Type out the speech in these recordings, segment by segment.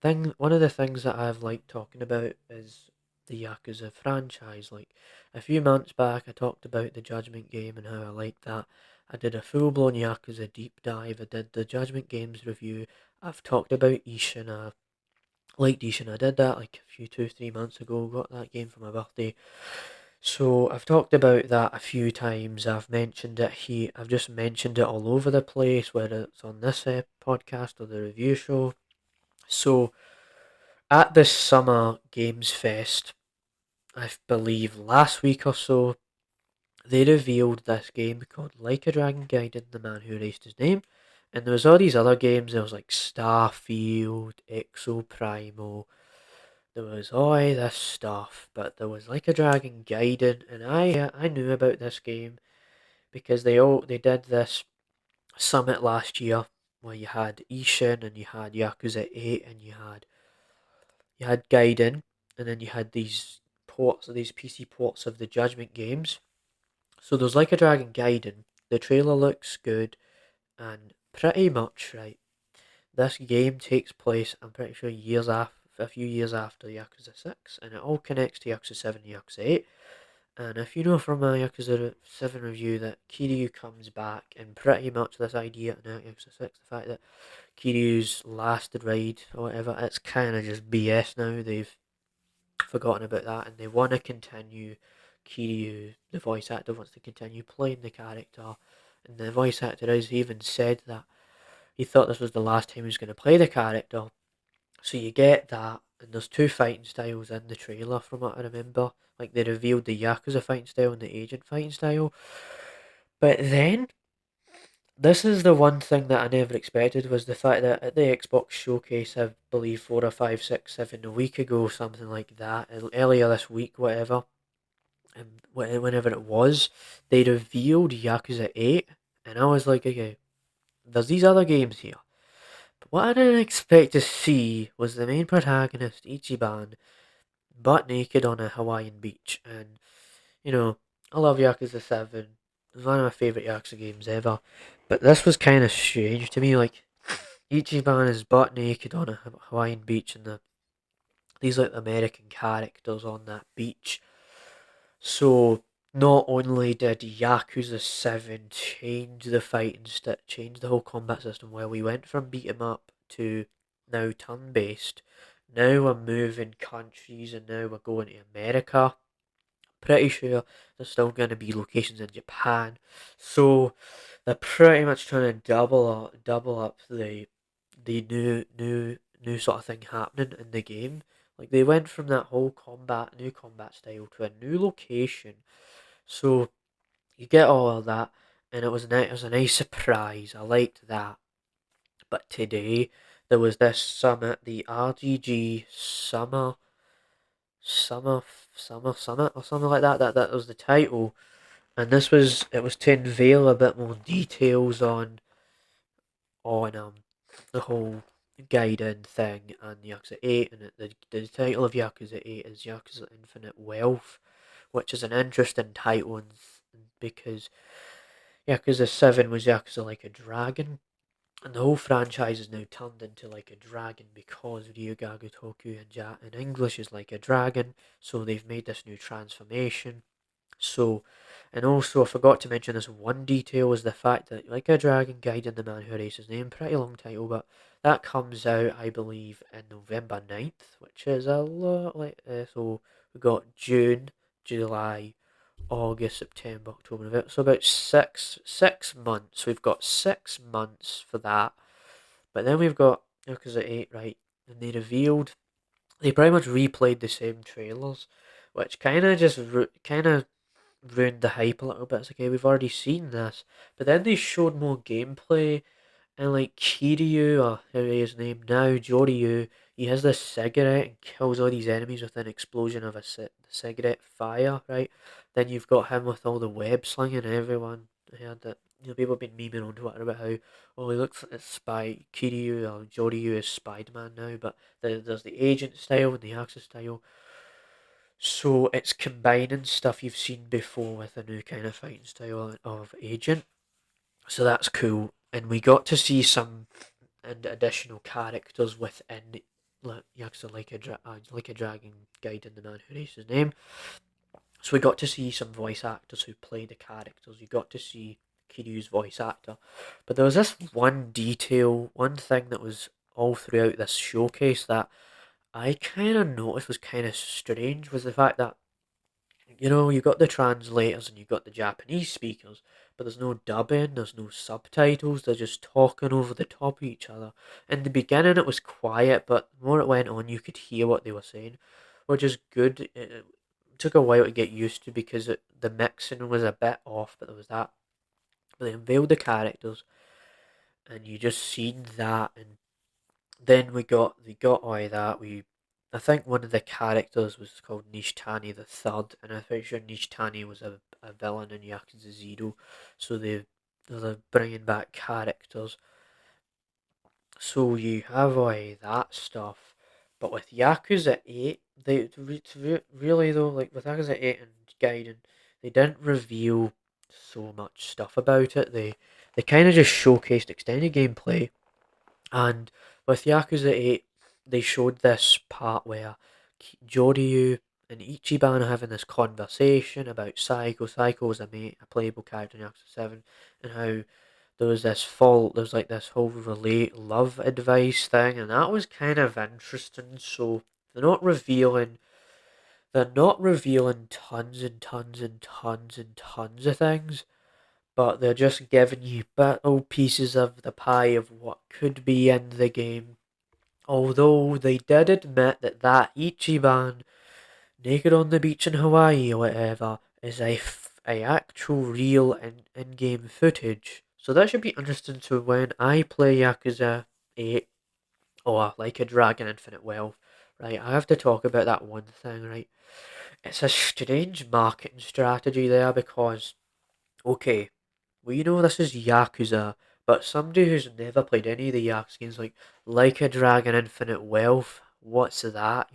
one of the things that I've liked talking about is the Yakuza franchise. Like a few months back, I talked about the Judgment game and how I liked that. I did a full blown Yakuza deep dive. I did the Judgment games review. I've talked about Ishin. I liked Ishin. I did that like a few 2 3 months ago. Got that game for my birthday. So I've talked about that a few times. I've mentioned it here. I've just mentioned it all over the place, whether it's on this podcast or the review show. So at this Summer Games Fest, I believe last week or so, they revealed this game called Like a Dragon Gaiden, the man who erased his name. And there was all these other games. There was like Starfield, Exo Primal. There was all this stuff, but there was Like a Dragon Gaiden, and I knew about this game because they did this summit last year where you had Ishin and you had Yakuza 8 and you had Gaiden, and then you had these PC ports of the Judgment games. So there's Like a Dragon Gaiden. The trailer looks good, and pretty much right. This game takes place, I'm pretty sure, a few years after Yakuza 6, and it all connects to Yakuza 7 and Yakuza 8. And if you know from my Yakuza 7 review that Kiryu comes back, and pretty much this idea in Yakuza 6, the fact that Kiryu's last ride or whatever, it's kind of just BS now. They've forgotten about that, and they want to continue. Kiryu, the voice actor, wants to continue playing the character, and the voice actor has even said that he thought this was the last time he was going to play the character. So you get that, and there's two fighting styles in the trailer from what I remember. Like they revealed the Yakuza fighting style and the Agent fighting style. But then this is the one thing that I never expected was the fact that at the Xbox showcase, I believe 4 or 5, 6, 7 a week ago, something like that, earlier this week, whatever, and whenever it was, they revealed Yakuza 8, and I was like, okay, there's these other games here. But what I didn't expect to see was the main protagonist, Ichiban, butt naked on a Hawaiian beach. And, you know, I love Yakuza 7. It's one of my favourite Yakuza games ever. But this was kind of strange to me. Like, Ichiban is butt naked on a Hawaiian beach, and these like American characters on that beach. So, not only did Yakuza 7 change the change the whole combat system, where we went from beat 'em up to now turn based. Now we're moving countries, and now we're going to America. Pretty sure there's still going to be locations in Japan. So they're pretty much trying to double up the new sort of thing happening in the game. Like they went from that whole new combat style to a new location. So you get all of that, and it was a nice surprise. I liked that. But today there was this summit, the RGG Summer Summer Summit or something like that. That was the title, and it was to unveil a bit more details on the whole Gaiden thing and Yakuza 8, and the title of Yakuza 8 is Yakuza Infinite Wealth, which is an interesting title because Yakuza 7 was Yakuza Like a Dragon, and the whole franchise is now turned into Like a Dragon because Ryuga Gotoku in English is like a dragon, so they've made this new transformation. So, and also I forgot to mention this one detail is the fact that Like a Dragon Gaiden the Man Who Erased His Name, pretty long title, but that comes out I believe in November 9th, which is a lot like so we got June, July, August, September, October, November. So about six months. We've got 6 months for that. But then we've got Yakuza 8, right? And they pretty much replayed the same trailers, which kind of ruined the hype a little bit. It's okay, we've already seen this, but then they showed more gameplay, and like Kiryu, or how his name now, Joryu, he has this cigarette and kills all these enemies with an explosion of cigarette fire, right? Then you've got him with all the web slinging. Everyone I heard that people have been memeing on Twitter about how he looks like Kiryu or Joryu is Spider Man now, but there's the agent style and the Axis style. So it's combining stuff you've seen before with a new kind of fighting style of agent. So that's cool. And we got to see some and additional characters within. Yakuza Like a Dragon Gaiden, the man who erased his name. So we got to see some voice actors who play the characters. You got to see Kiryu's voice actor. But there was this one detail, one thing that was all throughout this showcase that I kind of noticed was kind of strange, was the fact that, you got the translators and you got the Japanese speakers, but there's no dubbing, there's no subtitles, they're just talking over the top of each other. In the beginning, it was quiet, but the more it went on, you could hear what they were saying, which is good. It took a while to get used to because the mixing was a bit off, but there was that. But they unveiled the characters, and you just seen that, and then they got all of that. I think one of the characters was called Nishtani the Third, and I'm pretty sure Nishtani was a villain in Yakuza Zero, so they're bringing back characters. So you have all of that stuff, but with Yakuza 8, really though, like with Yakuza 8 and Gaiden, they didn't reveal so much stuff about it. They kind of just showcased extended gameplay, and with Yakuza 8, they showed this part where Joryu and Ichiban are having this conversation about Psycho. Psycho was a playable character in Yakuza 7, and how there was like this whole relate love advice thing, and that was kind of interesting. So they're not revealing, they're not revealing tons and tons and tons and tons of things, but they're just giving you little pieces of the pie of what could be in the game. Although they did admit that Ichiban naked on the beach in Hawaii or whatever is a actual real in-game footage. So that should be interesting to when I play Yakuza 8 or Like a Dragon Infinite Wealth, right? I have to talk about that one thing, right? It's a strange marketing strategy there because, okay, we know this is Yakuza, but somebody who's never played any of the Yakuza games, like a Dragon Infinite Wealth, what's that?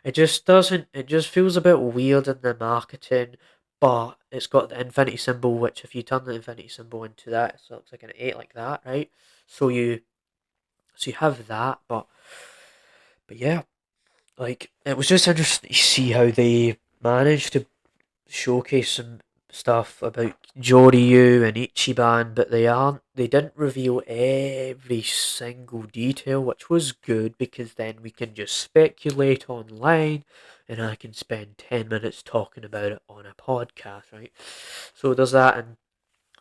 It just doesn't. It just feels a bit weird in the marketing. But it's got the infinity symbol, which if you turn the infinity symbol into that, it looks like an eight, like that, right? So you have that, but yeah, like it was just interesting to see how they managed to showcase some stuff about Joryu and Ichiban, but they didn't reveal every single detail, which was good because then we can just speculate online and I can spend 10 minutes talking about it on a podcast, right? So there's that, and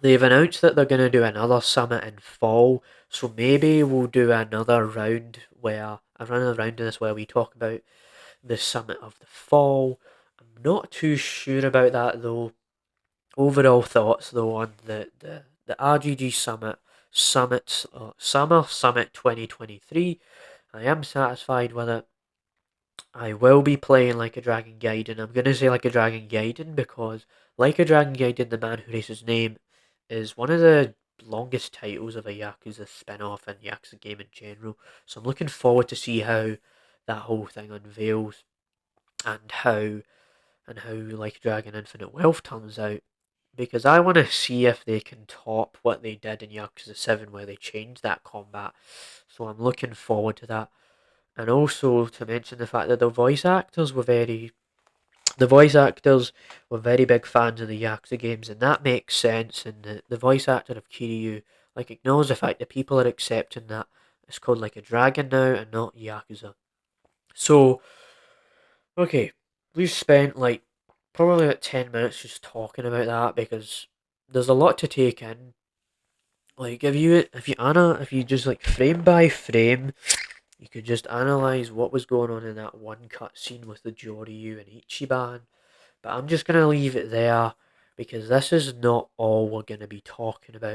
they've announced that they're going to do another summit in fall, so maybe we'll do another round of this where we talk about the summit of the fall. I'm not too sure about that though. Overall thoughts though on the RGG Summer Summit 2023. I am satisfied with it. I will be playing Like a Dragon Gaiden. I'm gonna say Like a Dragon Gaiden because Like a Dragon Gaiden, the man who raised his name, is one of the longest titles of a Yakuza spin-off and Yakuza game in general. So I'm looking forward to see how that whole thing unveils, and how Like a Dragon Infinite Wealth turns out, because I want to see if they can top what they did in Yakuza 7 where they changed that combat. So I'm looking forward to that. And also to mention the fact that the voice actors were very big fans of the Yakuza games, and that makes sense. And the voice actor of Kiryu acknowledged the fact that people are accepting that it's called Like a Dragon now and not Yakuza. So okay, we've spent probably about 10 minutes just talking about that because there's a lot to take in. Like if you just frame by frame, you could just analyze what was going on in that one cut scene with the Joryu and Ichiban. But I'm just gonna leave it there because this is not all we're gonna be talking about